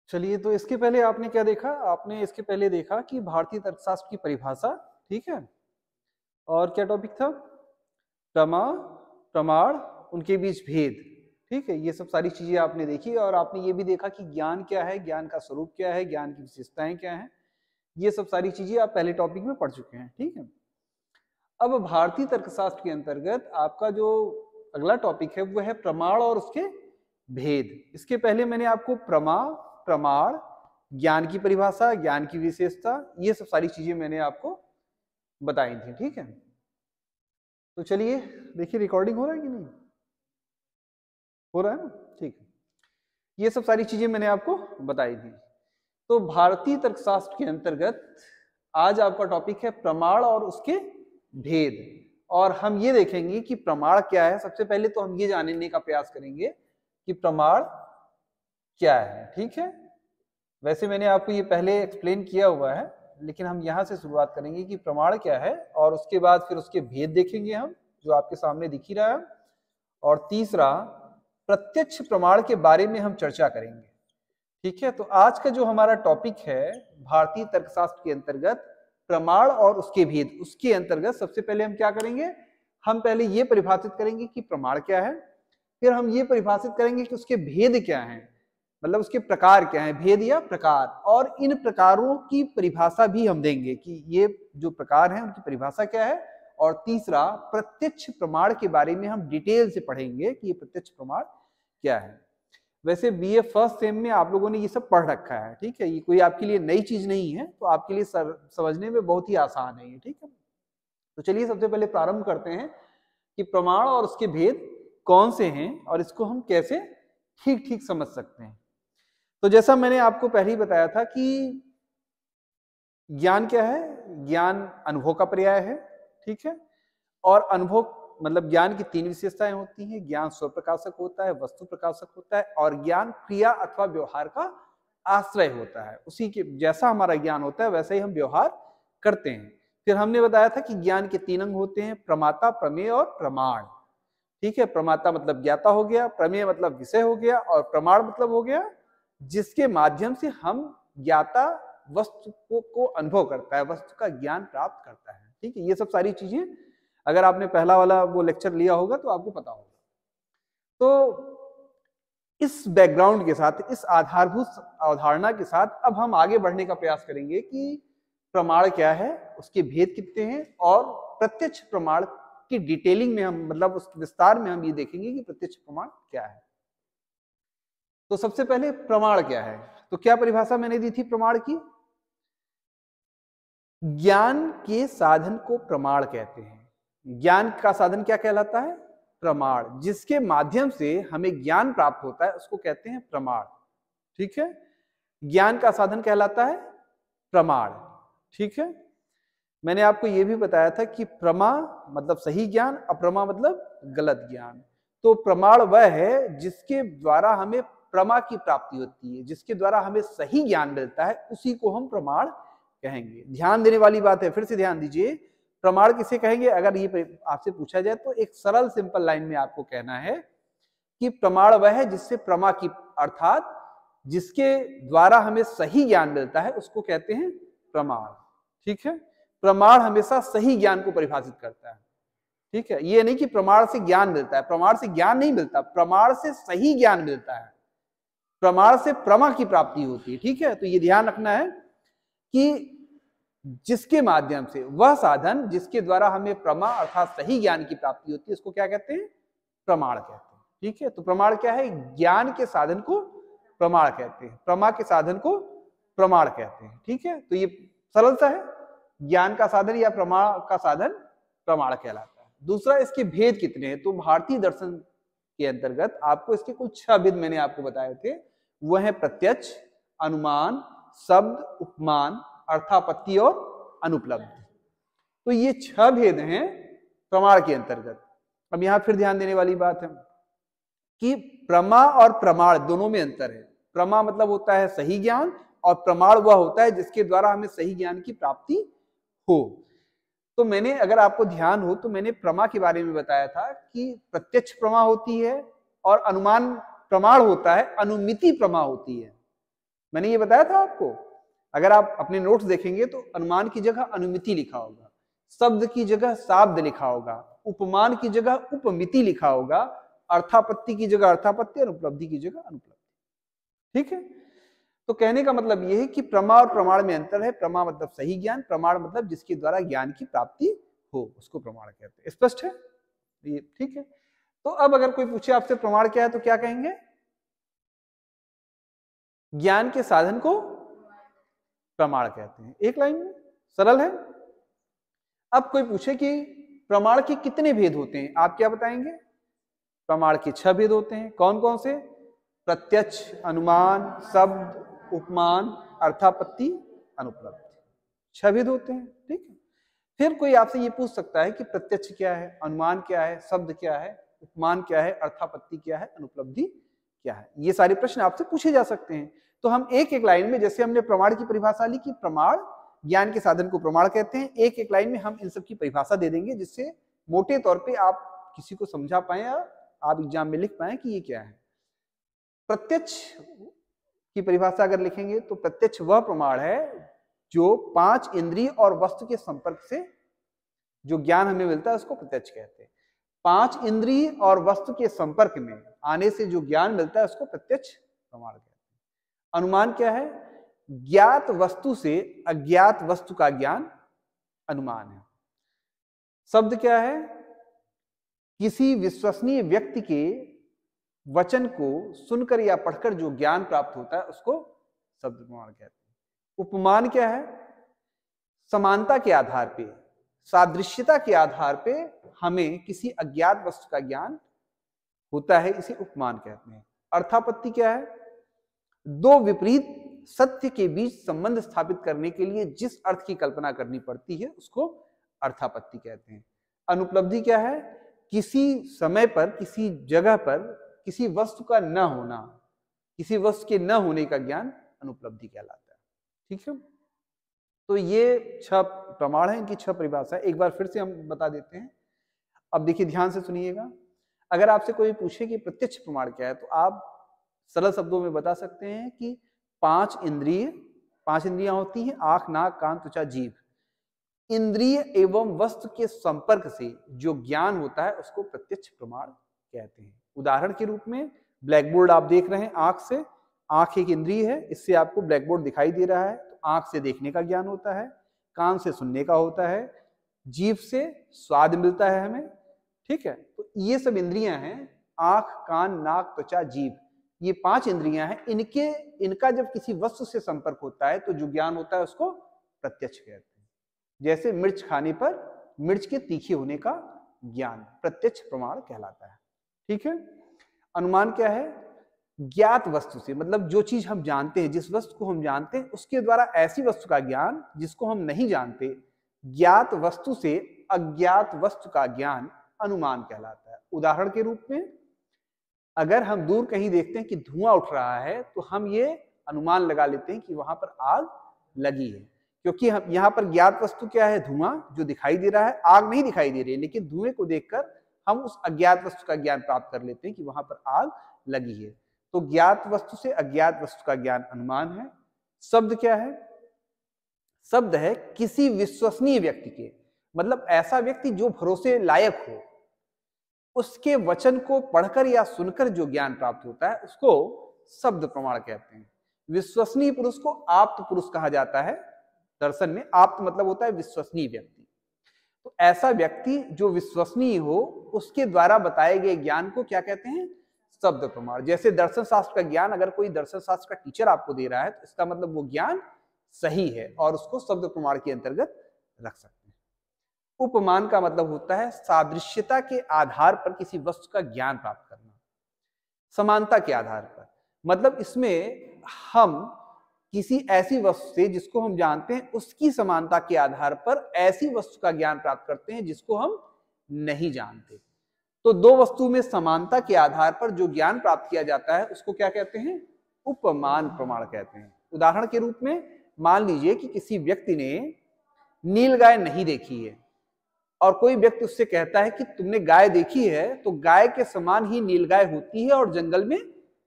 चलिए, तो इसके पहले आपने क्या देखा? आपने इसके पहले देखा कि भारतीय तर्कशास्त्र की परिभाषा, ठीक है। और क्या टॉपिक था? प्रमा, प्रमाण, उनके बीच भेद, ठीक है। ये सब सारी चीजें आपने देखी और आपने ये भी देखा कि ज्ञान क्या है, ज्ञान का स्वरूप क्या है, ज्ञान की विशेषताएं क्या हैं। ये सब सारी चीजें आप पहले टॉपिक में पढ़ चुके हैं, ठीक है। अब भारतीय तर्कशास्त्र के अंतर्गत आपका जो अगला टॉपिक है वो है प्रमाण और उसके भेद। इसके पहले मैंने आपको प्रमा, प्रमाण, ज्ञान की परिभाषा, ज्ञान की विशेषता, ये सब सारी चीजें मैंने आपको बताई थी, ठीक है। तो चलिए देखिए, रिकॉर्डिंग हो रहा है कि नहीं हो रहा है ना? ठीक है। ये सब सारी चीजें मैंने आपको बताई थी। तो भारतीय तर्कशास्त्र के अंतर्गत आज आपका टॉपिक है प्रमाण और उसके भेद। और हम ये देखेंगे कि प्रमाण क्या है। सबसे पहले तो हम ये जानने का प्रयास करेंगे कि प्रमाण क्या है, ठीक है। वैसे मैंने आपको ये पहले एक्सप्लेन किया हुआ है, लेकिन हम यहां से शुरुआत करेंगे कि प्रमाण क्या है, और उसके बाद फिर उसके भेद देखेंगे हम, जो आपके सामने दिख ही रहा है। और तीसरा, प्रत्यक्ष प्रमाण के बारे में हम चर्चा करेंगे, ठीक है। तो आज का जो हमारा टॉपिक है भारतीय तर्कशास्त्र के अंतर्गत प्रमाण और उसके भेद, उसके अंतर्गत सबसे पहले हम क्या करेंगे? हम पहले ये परिभाषित करेंगे कि प्रमाण क्या है, फिर हम ये परिभाषित करेंगे कि उसके भेद क्या हैं, मतलब उसके प्रकार क्या हैं, भेद या प्रकार। और इन प्रकारों की परिभाषा भी हम देंगे कि ये जो प्रकार हैं उनकी परिभाषा क्या है। और तीसरा, प्रत्यक्ष प्रमाण के बारे में हम डिटेल से पढ़ेंगे कि ये प्रत्यक्ष प्रमाण क्या है। वैसे बीए फर्स्ट सेम में आप लोगों ने ये सब पढ़ रखा है, ठीक है। ये कोई आपके लिए नई चीज नहीं है, तो आपके लिए समझने में बहुत ही आसान है ये, ठीक है। तो चलिए सबसे पहले प्रारंभ करते हैं कि प्रमाण और उसके भेद कौन से हैं और इसको हम कैसे ठीक ठीक समझ सकते हैं। तो जैसा मैंने आपको पहले ही बताया था कि ज्ञान क्या है? ज्ञान अनुभव का पर्याय है, ठीक है। और अनुभव मतलब ज्ञान की तीन विशेषताएं होती हैं। ज्ञान स्वप्रकाशक होता है, वस्तु प्रकाशक होता है, और ज्ञान क्रिया अथवा व्यवहार का आश्रय होता है। उसी के जैसा हमारा ज्ञान होता है वैसे ही हम व्यवहार करते हैं। फिर हमने बताया था कि ज्ञान के तीन अंग होते हैं, प्रमाता, प्रमेय और प्रमाण, ठीक है। प्रमाता मतलब ज्ञाता हो गया, प्रमेय मतलब विषय हो गया, और प्रमाण मतलब हो गया जिसके माध्यम से हम ज्ञाता वस्तु को अनुभव करता है, वस्तु का ज्ञान प्राप्त करता है, ठीक है। ये सब सारी चीजें अगर आपने पहला वाला वो लेक्चर लिया होगा तो आपको पता होगा। तो इस बैकग्राउंड के साथ, इस आधारभूत अवधारणा के साथ अब हम आगे बढ़ने का प्रयास करेंगे कि प्रमाण क्या है, उसके भेद कितने हैं, और प्रत्यक्ष प्रमाण की डिटेलिंग में हम मतलब उस विस्तार में हम ये देखेंगे कि प्रत्यक्ष प्रमाण क्या है। तो सबसे पहले प्रमाण क्या है? तो क्या परिभाषा मैंने दी थी प्रमाण की? ज्ञान के साधन को प्रमाण कहते हैं। ज्ञान का साधन क्या कहलाता है? प्रमाण। जिसके माध्यम से हमें ज्ञान प्राप्त होता है उसको कहते हैं प्रमाण, ठीक है। ज्ञान का साधन कहलाता है प्रमाण, ठीक है। मैंने आपको यह भी बताया था कि प्रमा मतलब सही ज्ञान, अप्रमा मतलब गलत ज्ञान। तो प्रमाण वह है जिसके द्वारा हमें प्रमा की प्राप्ति होती है, जिसके द्वारा हमें सही ज्ञान मिलता है, उसी को हम प्रमाण कहेंगे। ध्यान देने वाली बात है, फिर से ध्यान दीजिए, प्रमाण किसे कहेंगे? अगर ये आपसे पूछा जाए तो एक सरल सिंपल लाइन में आपको कहना है कि प्रमाण वह है जिससे प्रमा की अर्थात जिसके द्वारा हमें सही ज्ञान मिलता है उसको कहते हैं प्रमाण, ठीक है। प्रमाण हमेशा सही ज्ञान को परिभाषित करता है, ठीक है। ये नहीं कि प्रमाण से ज्ञान मिलता है, प्रमाण से ज्ञान नहीं मिलता, प्रमाण से सही ज्ञान मिलता है, प्रमाण से प्रमा की प्राप्ति होती है, ठीक है। तो ये ध्यान रखना है कि जिसके माध्यम से, वह साधन जिसके द्वारा हमें प्रमा अर्थात सही ज्ञान की प्राप्ति होती है उसको क्या कहते हैं? प्रमाण कहते हैं, ठीक है। तो प्रमाण क्या है? ज्ञान के साधन को प्रमाण कहते हैं, प्रमा के साधन को प्रमाण कहते हैं, ठीक है। तो ये सरल सा है, ज्ञान का साधन या प्रमाण का साधन प्रमाण कहलाता है। दूसरा, इसके भेद कितने हैं? तो भारतीय दर्शन के अंतर्गत आपको इसके कुल 6 भेद मैंने आपको बताए थे। वह है प्रत्यक्ष, अनुमान, शब्द, उपमान, अर्थापत्ति और अनुपलब्धि। तो ये 6 भेद हैं प्रमाण के अंतर्गत। अब यहां फिर ध्यान देने वाली बात है कि प्रमा और प्रमाण दोनों में अंतर है। प्रमा मतलब होता है सही ज्ञान, और प्रमाण वह होता है जिसके द्वारा हमें सही ज्ञान की प्राप्ति हो। तो मैंने, अगर आपको ध्यान हो तो मैंने प्रमा के बारे में बताया था कि प्रत्यक्ष प्रमा होती है और अनुमान प्रमाण होता है, अनुमिति प्रमा होती है, मैंने ये बताया था आपको। अगर आप अपने नोट्स देखेंगे तो अनुमान की जगह अनुमिति लिखा होगा, शब्द की जगह शाब्द लिखा होगा, उपमान की जगह उपमिति लिखा होगा, अर्थापत्ति की जगह अर्थापत्ति और उपलब्धि की जगह अनुपलब्धि। ठीक है, तो कहने का मतलब यह है कि प्रमा और प्रमाण में अंतर है। प्रमा मतलब सही ज्ञान, प्रमाण मतलब जिसके द्वारा ज्ञान की प्राप्ति हो उसको प्रमाण कहते हैं। स्पष्ट है ये? ठीक है, तो अब अगर कोई पूछे आपसे प्रमाण क्या है तो क्या कहेंगे? ज्ञान के साधन को प्रमाण कहते हैं। एक लाइन में सरल है। अब कोई पूछे कि प्रमाण के कितने भेद होते हैं, आप क्या बताएंगे? प्रमाण के 6 भेद होते हैं। कौन कौन से? प्रत्यक्ष, अनुमान, शब्द, उपमान, अर्थापत्ति, अनुपलब्धि। 6 भेद होते हैं। ठीक है, फिर कोई आपसे ये पूछ सकता है कि प्रत्यक्ष क्या है, अनुमान क्या है, शब्द क्या है, उपमान क्या है, अर्थापत्ति क्या है, अनुपलब्धि क्या है। ये सारे प्रश्न आपसे पूछे जा सकते हैं। तो हम एक एक लाइन में, जैसे हमने प्रमाण की परिभाषा ली कि प्रमाण ज्ञान के साधन को प्रमाण कहते हैं, एक एक लाइन में हम इन सब की परिभाषा दे देंगे जिससे मोटे तौर पे आप किसी को समझा पाए या आप एग्जाम में लिख पाए कि ये क्या है। प्रत्यक्ष की परिभाषा अगर लिखेंगे तो प्रत्यक्ष वह प्रमाण है जो 5 इंद्रिय और वस्तु के संपर्क से जो ज्ञान हमें मिलता है उसको प्रत्यक्ष कहते हैं। 5 इंद्रिय और वस्तु के संपर्क में आने से जो ज्ञान मिलता है उसको प्रत्यक्ष प्रमाण कहते हैं। अनुमान क्या है? ज्ञात वस्तु से अज्ञात वस्तु का ज्ञान अनुमान है। शब्द क्या है? किसी विश्वसनीय व्यक्ति के वचन को सुनकर या पढ़कर जो ज्ञान प्राप्त होता है उसको शब्द प्रमाण कहते हैं। उपमान क्या है? समानता के आधार पे, सादृश्यता के आधार पे हमें किसी अज्ञात वस्तु का ज्ञान होता है, इसे उपमान कहते हैं। अर्थापत्ति क्या है? दो विपरीत सत्य के बीच संबंध स्थापित करने के लिए जिस अर्थ की कल्पना करनी पड़ती है उसको अर्थापत्ति कहते हैं। अनुपलब्धि क्या है? किसी समय पर, किसी जगह पर किसी वस्तु का न होना, किसी वस्तु के न होने का ज्ञान अनुपलब्धि कहलाता है। ठीक है, तो ये 6 प्रमाण हैं, इनकी 6 परिभाषा। एक बार फिर से हम बता देते हैं। अब देखिए, ध्यान से सुनिएगा। अगर आपसे कोई पूछे कि प्रत्यक्ष प्रमाण क्या है तो आप सरल शब्दों में बता सकते हैं कि 5 इंद्रियां होती हैं, आंख, नाक, कान, त्वचा, जीभ। इंद्रिय एवं वस्तु के संपर्क से जो ज्ञान होता है उसको प्रत्यक्ष प्रमाण कहते हैं। उदाहरण के रूप में ब्लैक बोर्ड आप देख रहे हैं आंख से। आंख एक इंद्रिय है, इससे आपको ब्लैक बोर्ड दिखाई दे रहा है, तो आंख से देखने का ज्ञान होता है, कान से सुनने का होता है, जीभ से स्वाद मिलता है हमें। ठीक है, तो ये सब इंद्रियां हैं, आंख, कान, नाक, त्वचा, जीभ। ये 5 इंद्रियां हैं। इनका जब किसी वस्तु से संपर्क होता है तो जो ज्ञान होता है उसको प्रत्यक्ष कहते हैं। जैसे मिर्च खाने पर मिर्च के तीखे होने का ज्ञान प्रत्यक्ष प्रमाण कहलाता है। ठीक है, अनुमान क्या है? ज्ञात वस्तु से, मतलब जो चीज हम जानते हैं, जिस वस्तु को हम जानते हैं उसके द्वारा ऐसी वस्तु का ज्ञान जिसको हम नहीं जानते। ज्ञात वस्तु से अज्ञात वस्तु का ज्ञान अनुमान कहलाता है। उदाहरण के रूप में अगर हम दूर कहीं देखते हैं कि धुआं उठ रहा है तो हम ये अनुमान लगा लेते हैं कि वहां पर आग लगी है, क्योंकि हम यहाँ पर ज्ञात वस्तु क्या है? धुआं जो दिखाई दे रहा है, आग नहीं दिखाई दे रही है, लेकिन धुएं को देखकर हम उस अज्ञात वस्तु का ज्ञान प्राप्त कर लेते हैं कि वहां पर आग लगी है। तो ज्ञात वस्तु से अज्ञात वस्तु का ज्ञान अनुमान है। शब्द क्या है? शब्द है किसी विश्वसनीय व्यक्ति के, मतलब ऐसा व्यक्ति जो भरोसे लायक हो, उसके वचन को पढ़कर या सुनकर जो ज्ञान प्राप्त होता है उसको शब्द प्रमाण कहते हैं। विश्वसनीय पुरुष को आप्त पुरुष कहा जाता है। दर्शन में आप्त मतलब होता है विश्वसनीय व्यक्ति। तो ऐसा व्यक्ति जो विश्वसनीय हो उसके द्वारा बताए गए ज्ञान को क्या कहते हैं? शब्द प्रमाण। जैसे दर्शन शास्त्र का ज्ञान अगर कोई दर्शन शास्त्र का टीचर आपको दे रहा है तो इसका मतलब वो ज्ञान सही है और उसको शब्द प्रमाण के अंतर्गत रख सकते हैं। उपमान का मतलब होता है सादृश्यता के आधार पर किसी वस्तु का ज्ञान प्राप्त करना। समानता के आधार पर मतलब इसमें हम किसी ऐसी वस्तु से जिसको हम जानते हैं उसकी समानता के आधार पर ऐसी वस्तु का ज्ञान प्राप्त करते हैं जिसको हम नहीं जानते। तो दो वस्तु में समानता के आधार पर जो ज्ञान प्राप्त किया जाता है उसको क्या कहते हैं? उपमान प्रमाण कहते हैं। उदाहरण के रूप में मान लीजिए कि किसी व्यक्ति ने नीलगाय नहीं देखी है और कोई व्यक्ति उससे कहता है कि तुमने गाय देखी है, तो गाय के समान ही नीलगाय होती है और जंगल में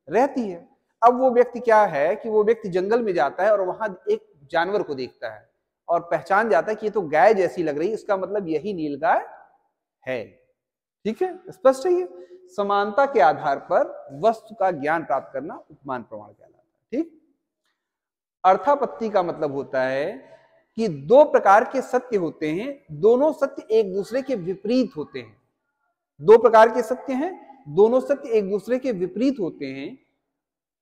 रहती है। अब वो व्यक्ति क्या है कि वो व्यक्ति जंगल में जाता है और वहां एक जानवर को देखता है और पहचान जाता है कि ये तो गाय जैसी लग रही है, इसका मतलब यही नीलगाय है। ठीक है, स्पष्ट है। ये समानता के आधार पर वस्तु का ज्ञान प्राप्त करना उपमान प्रमाण कहलाता है। ठीक, अर्थापत्ति का मतलब होता है कि दो प्रकार के सत्य होते हैं, दोनों सत्य एक दूसरे के विपरीत होते हैं। दो प्रकार के सत्य हैं, दोनों सत्य एक दूसरे के विपरीत होते हैं,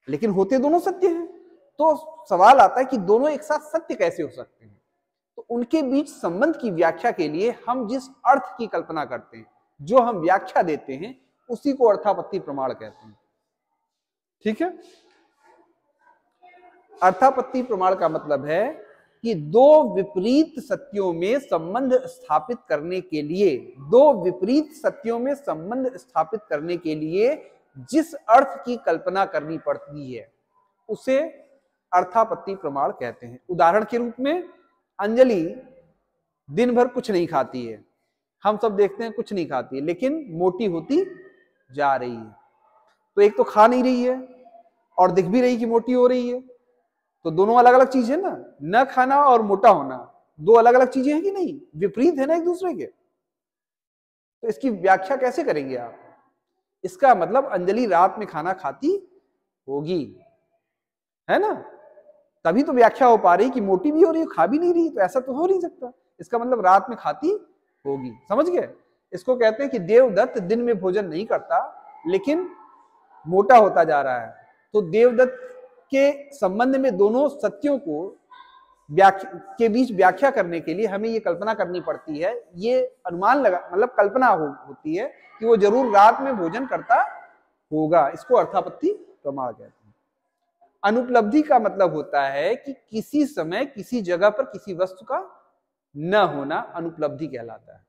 लेकिन होते दोनों सत्य हैं। तो सवाल आता है कि दोनों एक साथ सत्य कैसे हो सकते हैं। तो उनके बीच संबंध की व्याख्या के लिए हम जिस अर्थ की कल्पना करते हैं, जो हम व्याख्या देते हैं, उसी को अर्थापत्ति प्रमाण कहते हैं। ठीक है, अर्थापत्ति प्रमाण का मतलब है कि दो विपरीत सत्यों में संबंध स्थापित करने के लिए, दो विपरीत सत्यों में संबंध स्थापित करने के लिए जिस अर्थ की कल्पना करनी पड़ती है उसे अर्थापत्ति प्रमाण कहते हैं। उदाहरण के रूप में अंजलि दिन भर कुछ नहीं खाती है, हम सब देखते हैं कुछ नहीं खाती है, लेकिन मोटी होती जा रही है। तो एक तो खा नहीं रही है और दिख भी रही कि मोटी हो रही है, तो दोनों अलग अलग चीज है ना। न खाना और मोटा होना दो अलग अलग चीजें हैं कि नहीं, विपरीत है ना एक दूसरे के। तो इसकी व्याख्या कैसे करेंगे आप? इसका मतलब अंजलि रात में खाना खाती होगी, है ना, तभी तो व्याख्या हो पा रही कि मोटी भी हो रही है, खा भी नहीं रही, तो ऐसा तो हो नहीं सकता। इसका मतलब रात में खाती होगी। समझ गए? इसको कहते हैं कि देवदत्त दिन में भोजन नहीं करता लेकिन मोटा होता जा रहा है। तो देवदत्त के संबंध में दोनों सत्यों को के बीच व्याख्या करने के लिए हमें ये कल्पना करनी पड़ती है, ये अनुमान लगा मतलब कल्पना होती है कि वो जरूर रात में भोजन करता होगा। इसको अर्थापत्ति प्रमाण कहते हैं। अनुपलब्धि का मतलब होता है कि किसी समय किसी जगह पर किसी वस्तु का न होना अनुपलब्धि कहलाता है।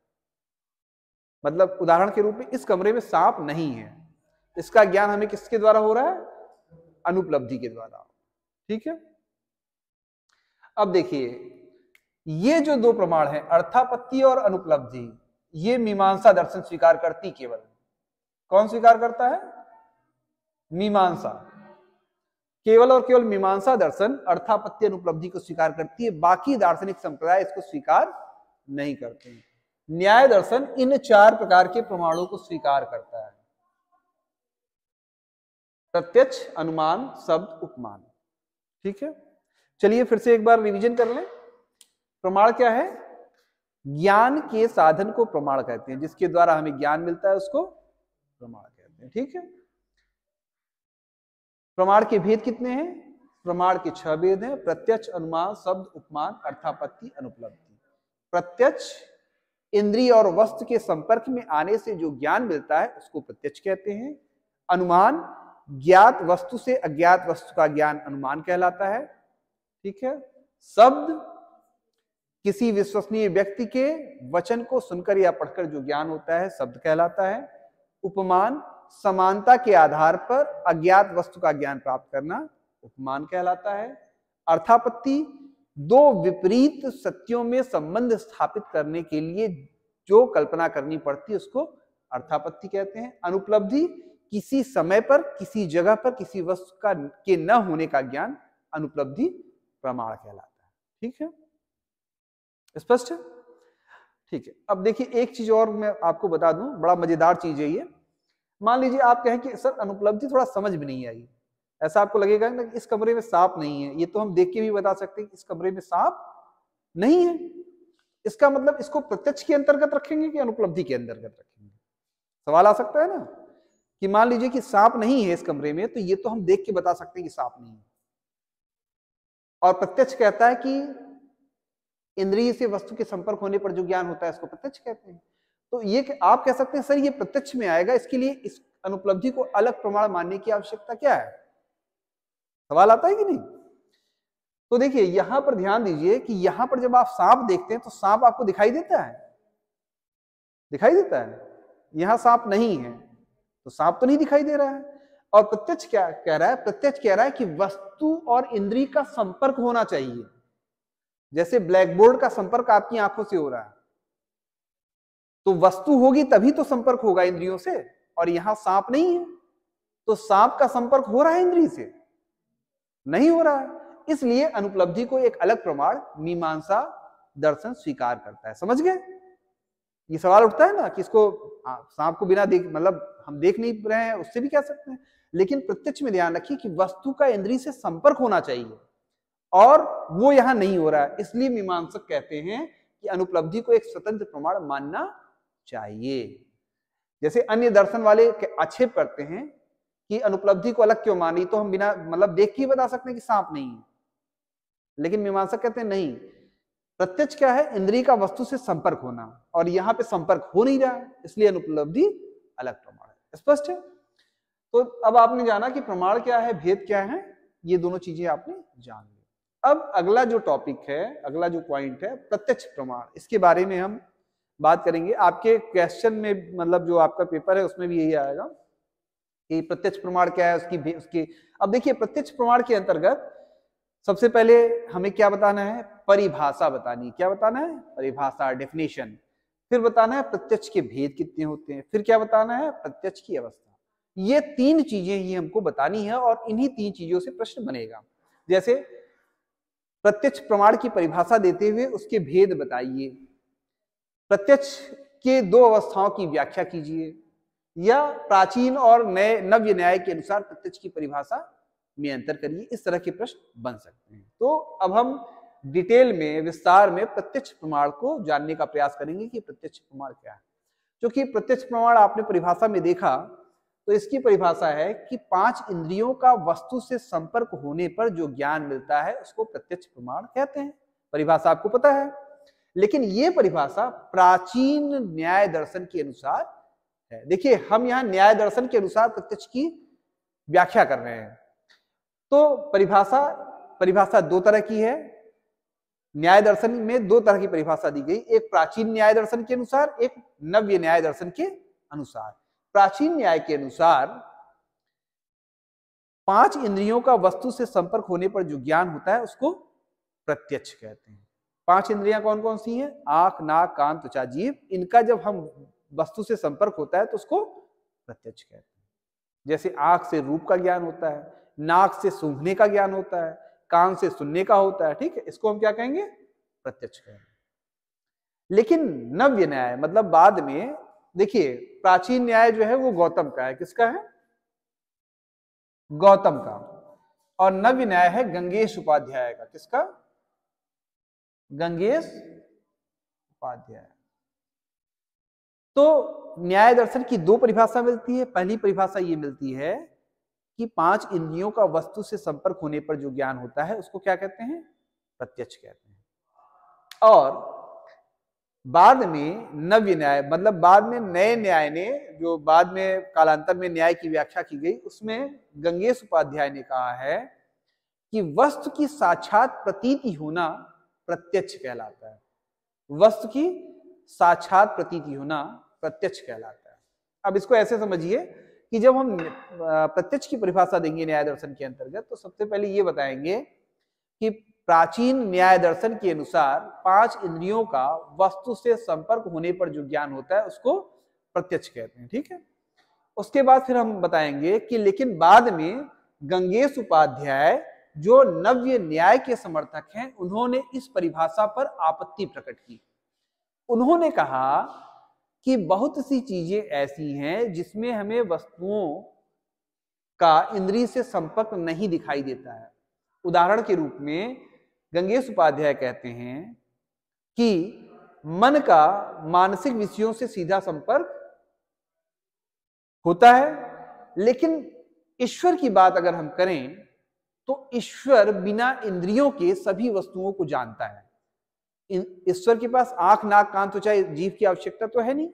मतलब उदाहरण के रूप में इस कमरे में सांप नहीं है, इसका ज्ञान हमें किसके द्वारा हो रहा है? अनुपलब्धि के द्वारा। ठीक है, अब देखिए ये जो दो प्रमाण हैं अर्थापत्ति और अनुपलब्धि, ये मीमांसा दर्शन स्वीकार करती। केवल कौन स्वीकार करता है? मीमांसा। केवल और केवल मीमांसा दर्शन अर्थापत्ति अनुपलब्धि को स्वीकार करती है, बाकी दार्शनिक संप्रदाय इसको स्वीकार नहीं करते हैं। न्याय दर्शन इन चार प्रकार के प्रमाणों को स्वीकार करता है: प्रत्यक्ष, अनुमान, शब्द, उपमान। ठीक है, चलिए फिर से एक बार रिवीजन कर लें। प्रमाण क्या है? ज्ञान के साधन को प्रमाण कहते हैं, जिसके द्वारा हमें ज्ञान मिलता है उसको प्रमाण कहते हैं। ठीक है, प्रमाण के भेद कितने हैं? प्रमाण के 6 भेद हैं: प्रत्यक्ष, अनुमान, शब्द, उपमान, अर्थापत्ति, अनुपलब्धि। प्रत्यक्ष इंद्रिय और वस्तु के संपर्क में आने से जो ज्ञान मिलता है उसको प्रत्यक्ष कहते हैं। अनुमान ज्ञात वस्तु से अज्ञात वस्तु का ज्ञान अनुमान कहलाता है। ठीक है, शब्द किसी विश्वसनीय व्यक्ति के वचन को सुनकर या पढ़कर जो ज्ञान होता है शब्द कहलाता है। उपमान समानता के आधार पर अज्ञात वस्तु का ज्ञान प्राप्त करना उपमान कहलाता है। अर्थापत्ति दो विपरीत सत्यों में संबंध स्थापित करने के लिए जो कल्पना करनी पड़ती है उसको अर्थापत्ति कहते हैं। अनुपलब्धि किसी समय पर किसी जगह पर किसी वस्तु का के न होने का ज्ञान अनुपलब्धि प्रमाण कहलाता है। ठीक है, स्पष्ट है? ठीक है, अब देखिए एक चीज और मैं आपको बता दूं, बड़ा मजेदार चीज है ये। मान लीजिए आप कहें कि सर अनुपलब्धि थोड़ा समझ में नहीं आई, ऐसा आपको लगेगा ना कि इस कमरे में सांप नहीं है। ये तो हम देख के भी बता सकते हैं कि इस कमरे में सांप नहीं है। इसका मतलब इसको प्रत्यक्ष के अंतर्गत रखेंगे कि अनुपलब्धि के अंतर्गत रखेंगे? सवाल आ सकता है ना कि मान लीजिए कि सांप नहीं है इस कमरे में, तो ये तो हम देख के बता सकते हैं कि सांप नहीं है। और प्रत्यक्ष कहता है कि इंद्रिय से वस्तु के संपर्क होने पर जो ज्ञान होता है इसको प्रत्यक्ष कहते हैं। तो ये आप कह सकते हैं सर ये प्रत्यक्ष में आएगा, इसके लिए इस अनुपलब्धि को अलग प्रमाण मानने की आवश्यकता क्या है? सवाल आता है कि नहीं? तो देखिए यहां पर ध्यान दीजिए कि यहां पर जब आप सांप देखते हैं तो सांप आपको दिखाई देता है? दिखाई देता है? यहां सांप नहीं है तो सांप तो नहीं दिखाई दे रहा है। और प्रत्यक्ष क्या कह रहा है? प्रत्यक्ष कह रहा है कि वस्तु और इंद्रिय का संपर्क होना चाहिए। जैसे ब्लैक बोर्ड का संपर्क आपकी आंखों से हो रहा है, तो वस्तु होगी तभी तो संपर्क होगा इंद्रियों से, और यहां सांप नहीं है तो सांप का संपर्क हो रहा है इंद्रिय से। नहीं हो रहा है, इसलिए अनुपलब्धि को एक अलग प्रमाण मीमांसा दर्शन स्वीकार करता है। समझ गए? ये सवाल उठता है ना कि इसको सांप को बिना देख, मतलब हम देख नहीं रहे हैं उससे भी कह सकते हैं, लेकिन प्रत्यक्ष में ध्यान रखिए कि वस्तु का इंद्रिय से संपर्क होना चाहिए और वो यहां नहीं हो रहा है, इसलिए मीमांसक कहते हैं कि अनुपलब्धि को एक स्वतंत्र प्रमाण मानना चाहिए। जैसे अन्य दर्शन वाले आक्षेप करते हैं कि अनुपलब्धि को अलग क्यों मानी, तो हम बिना मतलब देख के ही बता सकते हैं कि सांप नहीं है, लेकिन मीमांसक कहते हैं नहीं, प्रत्यक्ष क्या है, इंद्रिय का वस्तु से संपर्क होना, और यहां पे संपर्क हो नहीं रहा है, इसलिए अनुपलब्धि अलग प्रमाण है। स्पष्ट है? तो अब आपने जाना कि प्रमाण क्या है, भेद क्या है, ये दोनों चीजें आपने जान ली। अब अगला जो टॉपिक है, अगला जो पॉइंट है प्रत्यक्ष प्रमाण, इसके बारे में हम बात करेंगे। आपके क्वेश्चन में, मतलब जो आपका पेपर है उसमें भी यही आएगा कि प्रत्यक्ष प्रमाण क्या है, उसकी अब देखिए, प्रत्यक्ष प्रमाण के अंतर्गत सबसे पहले हमें क्या बताना है, परिभाषा बतानी। क्या बताना है? परिभाषा, डेफिनेशन। फिर बताना है प्रत्यक्ष के भेद कितने होते हैं, फिर क्या बताना है, प्रत्यक्ष की अवस्था। ये तीन चीजें ही हमको बतानी है और इन्हीं तीन चीजों से प्रश्न बनेगा। जैसे प्रत्यक्ष प्रमाण की परिभाषा देते हुए उसके भेद बताइए, प्रत्यक्ष के दो अवस्थाओं की व्याख्या कीजिए, या प्राचीन और नव्य न्याय के अनुसार प्रत्यक्ष की परिभाषा में अंतर करिए। इस तरह के प्रश्न बन सकते हैं। तो अब हम डिटेल में, विस्तार में प्रत्यक्ष प्रमाण को जानने का प्रयास करेंगे कि प्रत्यक्ष प्रमाण क्या है। क्योंकि प्रत्यक्ष प्रमाण आपने परिभाषा में देखा, तो इसकी परिभाषा है कि 5 इंद्रियों का वस्तु से संपर्क होने पर जो ज्ञान मिलता है उसको प्रत्यक्ष प्रमाण कहते हैं। परिभाषा आपको पता है, लेकिन ये परिभाषा प्राचीन न्याय दर्शन के अनुसार है। देखिए, हम यहाँ न्याय दर्शन के अनुसार प्रत्यक्ष की व्याख्या कर रहे हैं। तो परिभाषा दो तरह की है। न्याय दर्शन में दो तरह की परिभाषा दी गई, एक प्राचीन न्याय दर्शन के अनुसार, एक नव्य न्याय दर्शन के अनुसार। प्राचीन न्याय के अनुसार 5 इंद्रियों का वस्तु से संपर्क होने पर जो ज्ञान होता है उसको प्रत्यक्ष कहते हैं। 5 इंद्रियां कौन कौन सी हैं? आंख, नाक, कान, त्वचा, जीभ। इनका जब हम वस्तु से संपर्क होता है तो उसको प्रत्यक्ष कहते हैं। जैसे आंख से रूप का ज्ञान होता है, नाक से सूंघने का ज्ञान होता है, कान से सुनने का होता है, ठीक है, इसको हम क्या कहेंगे? प्रत्यक्ष कहेंगे। लेकिन नव्य न्याय मतलब बाद में, देखिए प्राचीन न्याय जो है वो गौतम का है। किसका है? गौतम का। और नव्य न्याय है गंगेश उपाध्याय का। किसका? गंगेश उपाध्याय। तो न्याय दर्शन की दो परिभाषा मिलती है। पहली परिभाषा ये मिलती है कि 5 इंद्रियों का वस्तु से संपर्क होने पर जो ज्ञान होता है उसको क्या कहते हैं? प्रत्यक्ष कहते हैं। और बाद में नव्य न्याय मतलब बाद में नए न्याय ने, जो बाद में कालांतर में न्याय की व्याख्या की गई, उसमें गंगेश उपाध्याय ने कहा है कि वस्तु की साक्षात प्रतीति होना प्रत्यक्ष कहलाता है। वस्तु की साक्षात प्रतीति होना प्रत्यक्ष कहलाता है। अब इसको ऐसे समझिए कि जब हम प्रत्यक्ष की परिभाषा देंगे न्याय दर्शन के अंतर्गत, तो सबसे पहले ये बताएंगे कि प्राचीन न्याय दर्शन के अनुसार 5 इंद्रियों का वस्तु से संपर्क होने पर जो ज्ञान होता है उसको प्रत्यक्ष कहते हैं। ठीक है, उसके बाद फिर हम बताएंगे कि लेकिन बाद में गंगेश उपाध्याय जो नव्य न्याय के समर्थक हैं, उन्होंने इस परिभाषा पर आपत्ति प्रकट की। उन्होंने कहा कि बहुत सी चीजें ऐसी हैं जिसमें हमें वस्तुओं का इंद्रिय से संपर्क नहीं दिखाई देता है। उदाहरण के रूप में गंगेश उपाध्याय कहते हैं कि मन का मानसिक विषयों से सीधा संपर्क होता है, लेकिन ईश्वर की बात अगर हम करें तो ईश्वर बिना इंद्रियों के सभी वस्तुओं को जानता है। ईश्वर के पास आंख, नाक, कान, त्वचा, जीभ की आवश्यकता तो है नहीं,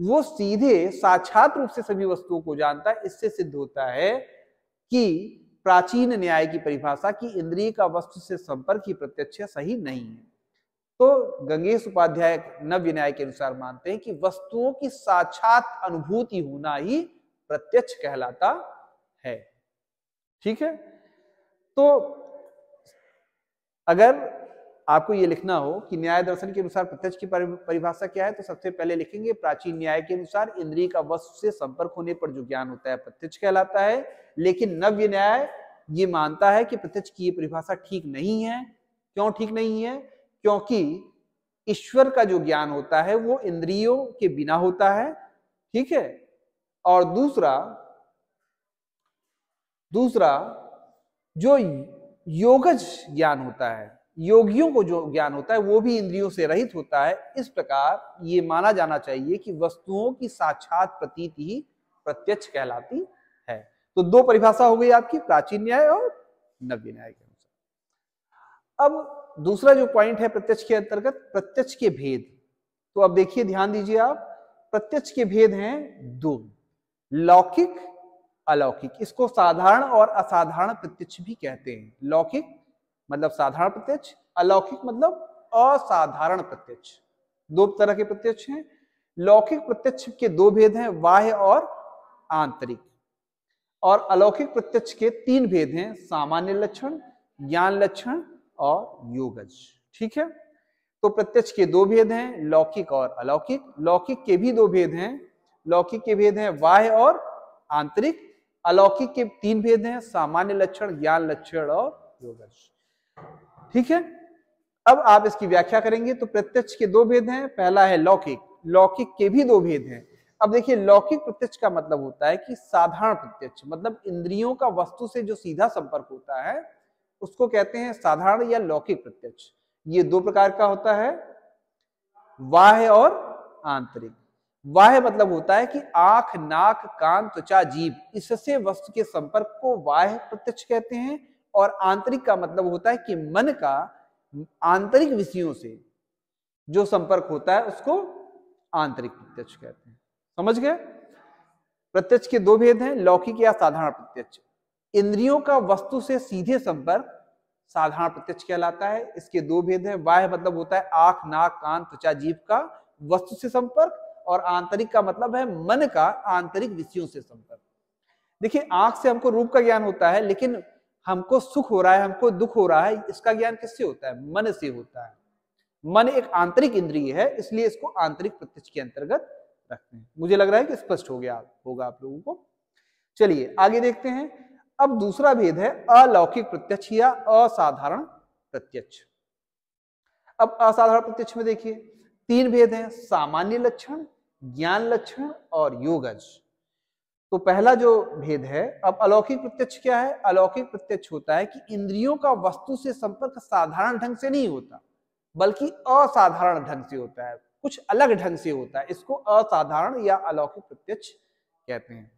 वो सीधे साक्षात रूप से सभी वस्तुओं को जानता है। इससे सिद्ध होता है कि प्राचीन न्याय की परिभाषा की इंद्रिय का वस्तु से संपर्क ही प्रत्यक्ष सही नहीं है। तो गंगेश उपाध्याय नव्य न्याय के अनुसार मानते हैं कि वस्तुओं की साक्षात अनुभूति होना ही प्रत्यक्ष कहलाता है। ठीक है, तो अगर आपको ये लिखना हो कि न्याय दर्शन के अनुसार प्रत्यक्ष की परिभाषा क्या है, तो सबसे पहले लिखेंगे प्राचीन न्याय के अनुसार इंद्रिय का वस्तु से संपर्क होने पर जो ज्ञान होता है प्रत्यक्ष कहलाता है। लेकिन नव्य न्याय ये मानता है कि प्रत्यक्ष की ये परिभाषा ठीक नहीं है। क्यों ठीक नहीं है? क्योंकि ईश्वर का जो ज्ञान होता है वो इंद्रियों के बिना होता है, ठीक है। और दूसरा जो योगज ज्ञान होता है, योगियों को जो ज्ञान होता है वो भी इंद्रियों से रहित होता है। इस प्रकार ये माना जाना चाहिए कि वस्तुओं की साक्षात प्रतीति ही प्रत्यक्ष कहलाती है। तो दो परिभाषा हो गई आपकी, प्राचीन न्याय और नव्य न्याय के अनुसार। अब दूसरा जो पॉइंट है प्रत्यक्ष के अंतर्गत, प्रत्यक्ष के भेद। तो अब देखिए, ध्यान दीजिए आप, प्रत्यक्ष के भेद हैं दो, लौकिक अलौकिक। इसको साधारण और असाधारण प्रत्यक्ष भी कहते हैं। लौकिक मतलब साधारण प्रत्यक्ष, अलौकिक मतलब असाधारण प्रत्यक्ष। दो तरह के प्रत्यक्ष हैं। लौकिक प्रत्यक्ष के दो भेद हैं, बाह्य और आंतरिक। और अलौकिक प्रत्यक्ष के तीन भेद हैं, सामान्य लक्षण, ज्ञान लक्षण और योगज, ठीक है। तो प्रत्यक्ष के दो भेद हैं, लौकिक और अलौकिक। लौकिक के भी दो भेद हैं, लौकिक के भेद हैं बाह्य और आंतरिक। अलौकिक के तीन भेद हैं, सामान्य लक्षण, ज्ञान लक्षण और योगज, ठीक है। अब आप इसकी व्याख्या करेंगे तो प्रत्यक्ष के दो भेद हैं, पहला है लौकिक, लौकिक के भी दो भेद हैं। अब देखिए, लौकिक प्रत्यक्ष का मतलब होता है कि साधारण प्रत्यक्ष, मतलब इंद्रियों का वस्तु से जो सीधा संपर्क होता है उसको कहते हैं साधारण या लौकिक प्रत्यक्ष। ये दो प्रकार का होता है, बाह्य और आंतरिक। बाह्य मतलब होता है कि आंख, नाक, कान, त्वचा, जीभ, इससे वस्तु के संपर्क को बाह्य प्रत्यक्ष कहते हैं। और आंतरिक का मतलब होता है कि मन का आंतरिक विषयों से जो संपर्क होता है उसको आंतरिक प्रत्यक्ष कहते हैं। समझ गए? प्रत्यक्ष के दो भेद हैं, लौकिक या साधारण प्रत्यक्ष। इंद्रियों का वस्तु से सीधे संपर्क साधारण प्रत्यक्ष कहलाता है। इसके दो भेद हैं, बाह्य मतलब होता है आंख, नाक, कान, त्वचा, जीभ का वस्तु से संपर्क, और आंतरिक का मतलब है मन का आंतरिक विषयों से संपर्क। देखिए, आंख से हमको रूप का ज्ञान होता है, लेकिन हमको सुख हो रहा है, हमको दुख हो रहा है, इसका ज्ञान किससे होता है? मन से होता है। मन एक आंतरिक इंद्रिय है, इसलिए इसको आंतरिक प्रत्यक्ष के अंतर्गत रखते हैं। मुझे लग रहा है कि स्पष्ट हो गया होगा आप लोगों को। चलिए आगे देखते हैं। अब दूसरा भेद है अलौकिक प्रत्यक्ष या असाधारण प्रत्यक्ष। अब असाधारण प्रत्यक्ष में देखिए तीन भेद हैं, सामान्य लक्षण, ज्ञान लक्षण और योगज। तो पहला जो भेद है, अब अलौकिक प्रत्यक्ष क्या है? अलौकिक प्रत्यक्ष होता है कि इंद्रियों का वस्तु से संपर्क साधारण ढंग से नहीं होता, बल्कि असाधारण ढंग से होता है, कुछ अलग ढंग से होता है। इसको असाधारण या अलौकिक प्रत्यक्ष कहते हैं।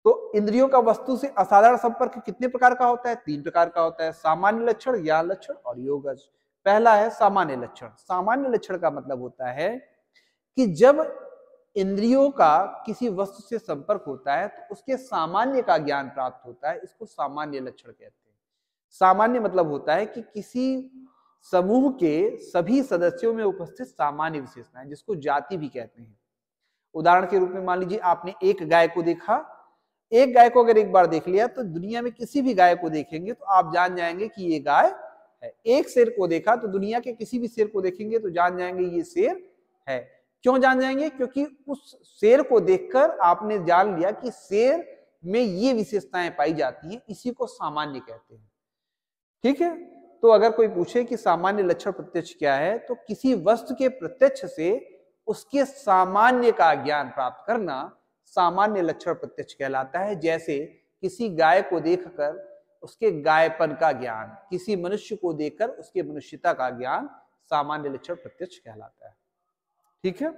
तो इंद्रियों का वस्तु से असाधारण संपर्क कितने प्रकार का होता है? तीन प्रकार का होता है, सामान्य लक्षण, ज्ञान लक्षण और योगज। पहला है सामान्य लक्षण। सामान्य लक्षण का मतलब होता है कि जब इंद्रियों का किसी वस्तु से संपर्क होता है तो उसके सामान्य का ज्ञान प्राप्त होता है, इसको सामान्य लक्षण कहते हैं। सामान्य मतलब होता है कि किसी समूह के सभी सदस्यों में उपस्थित सामान्य विशेषताएं, जिसको जाति भी कहते हैं। उदाहरण के रूप में मान लीजिए आपने एक गाय को देखा, एक गाय को अगर एक बार देख लिया तो दुनिया में किसी भी गाय को देखेंगे तो आप जान जाएंगे कि ये गाय है। एक शेर को देखा तो दुनिया के किसी भी शेर को देखेंगे तो जान जाएंगे ये शेर है। क्यों जान जाएंगे? क्योंकि उस शेर को देखकर आपने जान लिया कि शेर में ये विशेषताएं पाई जाती हैं, इसी को सामान्य कहते हैं। ठीक है। तो अगर कोई पूछे कि सामान्य लक्षण प्रत्यक्ष क्या है, तो किसी वस्तु के प्रत्यक्ष से उसके सामान्य का ज्ञान प्राप्त करना सामान्य लक्षण प्रत्यक्ष कहलाता है। जैसे किसी गाय को देखकर उसके गायपन का ज्ञान, किसी मनुष्य को देखकर उसके मनुष्यता का ज्ञान सामान्य लक्षण प्रत्यक्ष कहलाता है। ठीक है।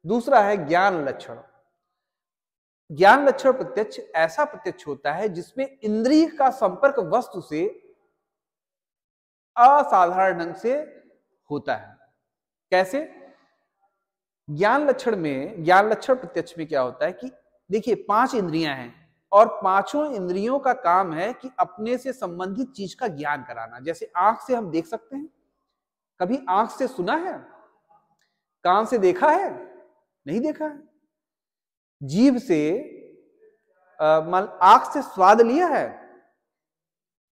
दूसरा है ज्ञान लक्षण। ज्ञान लक्षण प्रत्यक्ष ऐसा प्रत्यक्ष होता है जिसमें इंद्रिय का संपर्क वस्तु से असाधारण ढंग से होता है। कैसे? ज्ञान लक्षण प्रत्यक्ष में क्या होता है कि देखिए 5 इंद्रियां हैं और पांचों इंद्रियों का काम है कि अपने से संबंधित चीज का ज्ञान कराना। जैसे आंख से हम देख सकते हैं, कभी आंख से सुना है? कान से देखा है? नहीं देखा है। जीभ से आंख से स्वाद लिया है?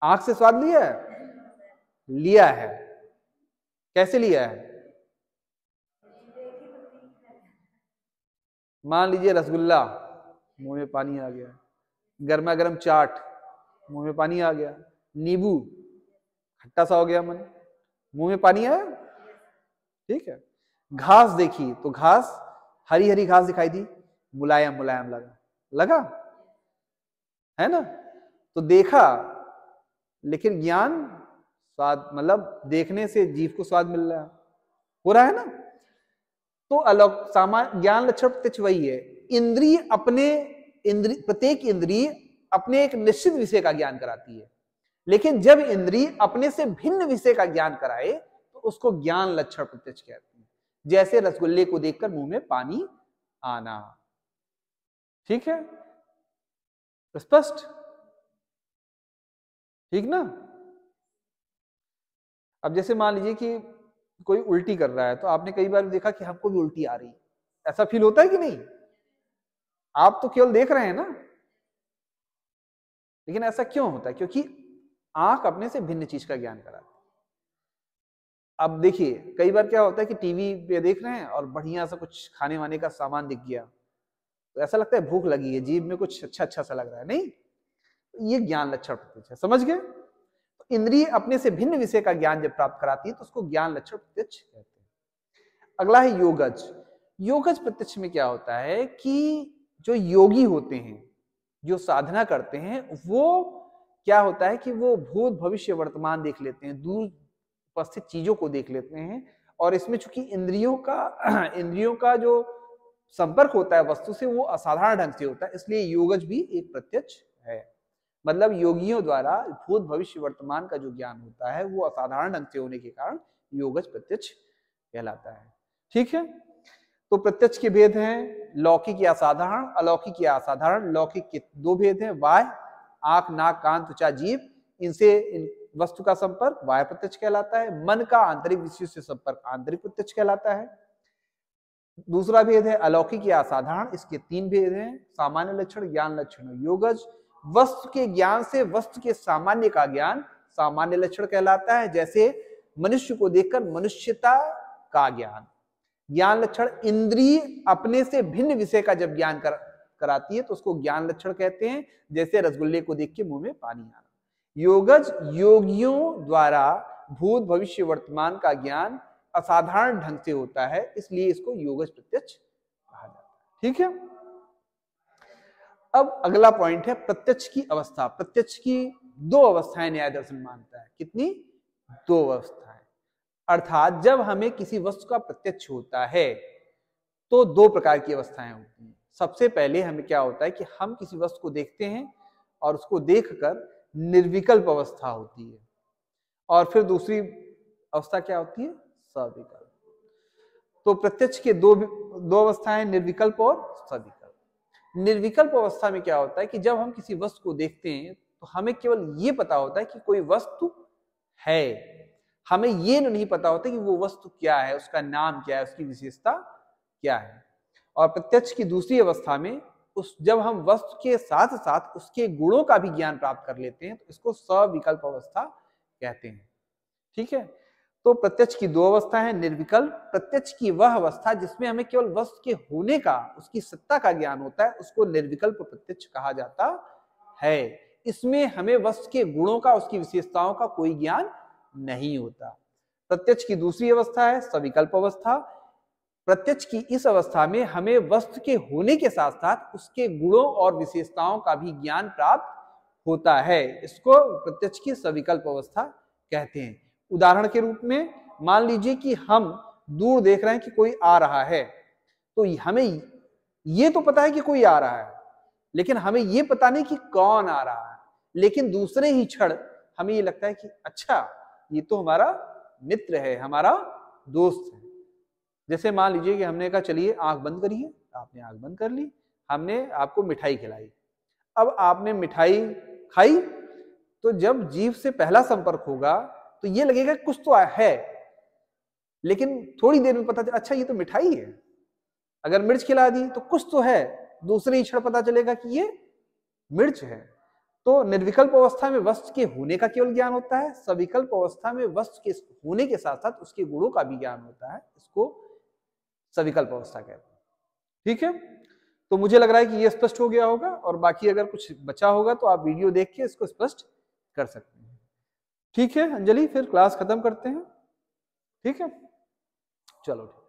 आंख से स्वाद लिया है? लिया है। कैसे लिया है? मान लीजिए रसगुल्ला, मुंह में पानी आ गया, गर्मा गर्म चाट, मुंह में पानी आ गया। नींबू, खट्टा सा हो गया मन, मुंह में पानी आया। ठीक है। घास देखी तो घास, हरी हरी घास दिखाई दी, मुलायम मुलायम लगा है ना। तो देखा, लेकिन ज्ञान स्वाद, मतलब देखने से जीव को स्वाद मिल रहा है, हो रहा है ना। तो अलग सामान्य ज्ञान लक्षण प्रत्यक्ष वही है। इंद्रिय अपने प्रत्येक इंद्रिय अपने एक निश्चित विषय का ज्ञान कराती है, लेकिन जब इंद्रिय अपने से भिन्न विषय का ज्ञान कराए तो उसको ज्ञान लक्षण प्रत्यक्ष कहते हैं। जैसे रसगुल्ले को देखकर मुंह में पानी आना। ठीक है, स्पष्ट, ठीक ना। अब जैसे मान लीजिए कि कोई उल्टी कर रहा है, तो आपने कई बार देखा कि हमको भी उल्टी आ रही है, ऐसा फील होता है कि नहीं। आप तो केवल देख रहे हैं ना, लेकिन ऐसा क्यों होता है? क्योंकि आंख अपने से भिन्न चीज का ज्ञान कराती है। अब देखिए, कई बार क्या होता है कि टीवी पे देख रहे हैं और बढ़िया सा कुछ खाने वाने का सामान दिख गया, तो ऐसा लगता है भूख लगी है, जीभ में कुछ अच्छा अच्छा सा लग रहा है, नहीं, ये ज्ञान लक्षण प्रत्यक्ष है। समझ गए? तो इंद्रिय अपने से भिन्न विषय का ज्ञान जब प्राप्त कराती है तो उसको ज्ञान लक्षण प्रत्यक्ष कहते हैं। अगला है योगज। योगज प्रत्यक्ष में क्या होता है कि जो योगी होते हैं, जो साधना करते हैं, वो क्या होता है कि वो भूत भविष्य वर्तमान देख लेते हैं, दूर उपस्थित चीजों को देख लेते हैं। और इसमें चूंकि इंद्रियों का जो संपर्क होता है वस्तु से वो असाधारण ढंग से होता है, इसलिए योगज भी एक प्रत्यक्ष है। मतलब योगियों द्वारा भूत भविष्य वर्तमान का जो ज्ञान होता है वो असाधारण ढंग से होने के कारण योगज प्रत्यक्ष कहलाता है। ठीक है। तो प्रत्यक्ष के भेद हैं लौकिक या साधारण, अलौकिक या असाधारण। लौकिक के दो भेद हैं, बाह्य, आंख नाक कान त्वचा जीभ, इनसे वस्तु का संपर्क बाह्य प्रत्यक्ष कहलाता है। मन का आंतरिक विषयों से संपर्क आंतरिक प्रत्यक्ष कहलाता है। दूसरा भेद है अलौकिक या असाधारण। इसके तीन भेद हैं, सामान्य लक्षण, ज्ञान लक्षण, योगज। वस्तु के ज्ञान से वस्तु के सामान्य का ज्ञान सामान्य लक्षण कहलाता है। जैसे मनुष्य को देखकर मनुष्यता का ज्ञान। ज्ञान लक्षण इंद्रिय अपने से भिन्न विषय का जब ज्ञान कराती है तो उसको ज्ञान लक्षण कहते हैं। जैसे रसगुल्ले को देख के मुंह में पानी आना। योगज योगियों द्वारा भूत भविष्य वर्तमान का ज्ञान असाधारण ढंग से होता है, इसलिए इसको योगज प्रत्यक्ष कहा जाता है। ठीक है। अब अगला पॉइंट है प्रत्यक्ष की अवस्था। प्रत्यक्ष की दो अवस्थाएं न्याय दर्शन मानता है। कितनी? दो अवस्थाएं। अर्थात जब हमें किसी वस्तु का प्रत्यक्ष होता है तो दो प्रकार की अवस्थाएं होती हैं। सबसे पहले हमें क्या होता है कि हम किसी वस्तु को देखते हैं और उसको देखकर निर्विकल्प अवस्था होती है, और फिर दूसरी अवस्था क्या होती है? सविकल्प। तो प्रत्यक्ष के दो अवस्थाएं, निर्विकल्प और सविकल्प। निर्विकल्प अवस्था में क्या होता है कि जब हम किसी वस्तु को देखते हैं तो हमें केवल ये पता होता है कि कोई वस्तु है, हमें ये नहीं पता होता कि वो वस्तु क्या है, उसका नाम क्या है, उसकी विशेषता क्या है। और प्रत्यक्ष की दूसरी अवस्था में जब हम वस्तु के साथ साथ उसके गुणों का भी ज्ञान प्राप्त कर लेते हैं तो इसको सविकल्प अवस्था कहते हैं। ठीक है। तो प्रत्यक्ष की दो अवस्था है। निर्विकल्प प्रत्यक्ष की वह अवस्था जिसमें हमें केवल वस्तु के होने का, उसकी सत्ता का ज्ञान होता है, उसको निर्विकल्प प्रत्यक्ष कहा जाता है। इसमें हमें वस्तु के गुणों का, उसकी विशेषताओं का कोई ज्ञान नहीं होता। प्रत्यक्ष की दूसरी अवस्था है सविकल्प अवस्था। प्रत्यक्ष की इस अवस्था में हमें वस्तु के होने के साथ साथ उसके गुणों और विशेषताओं का भी ज्ञान प्राप्त होता है। इसको प्रत्यक्ष की सविकल्प अवस्था कहते हैं। उदाहरण के रूप में मान लीजिए कि हम दूर देख रहे हैं कि कोई आ रहा है, तो हमें ये तो पता है कि कोई आ रहा है, लेकिन हमें ये पता नहीं कि कौन आ रहा है। लेकिन दूसरे ही क्षण हमें ये लगता है कि अच्छा, ये तो हमारा मित्र है, हमारा दोस्त है। जैसे मान लीजिए कि हमने कहा चलिए आंख बंद करिए, आपने आंख बंद कर ली, हमने आपको मिठाई खिलाई। अब आपने मिठाई खाई तो जब जीभ से पहला संपर्क होगा तो ये लगेगा कुछ तो है, लेकिन थोड़ी देर में पता चला अच्छा ये तो मिठाई है। अगर मिर्च खिला दी तो कुछ तो है, दूसरे ही क्षण पता चलेगा कि ये मिर्च है। तो निर्विकल्प अवस्था में वस्तु के होने का केवल ज्ञान होता है, सविकल्प अवस्था में वस्तु के होने के साथ साथ उसके गुणों का भी ज्ञान होता है। इसको सविकल्प अवस्था कहते हैं। ठीक है। तो मुझे लग रहा है कि ये स्पष्ट हो गया होगा, और बाकी अगर कुछ बचा होगा तो आप वीडियो देख के इसको स्पष्ट कर सकते हैं। ठीक है अंजलि, फिर क्लास खत्म करते हैं। ठीक है, चलो।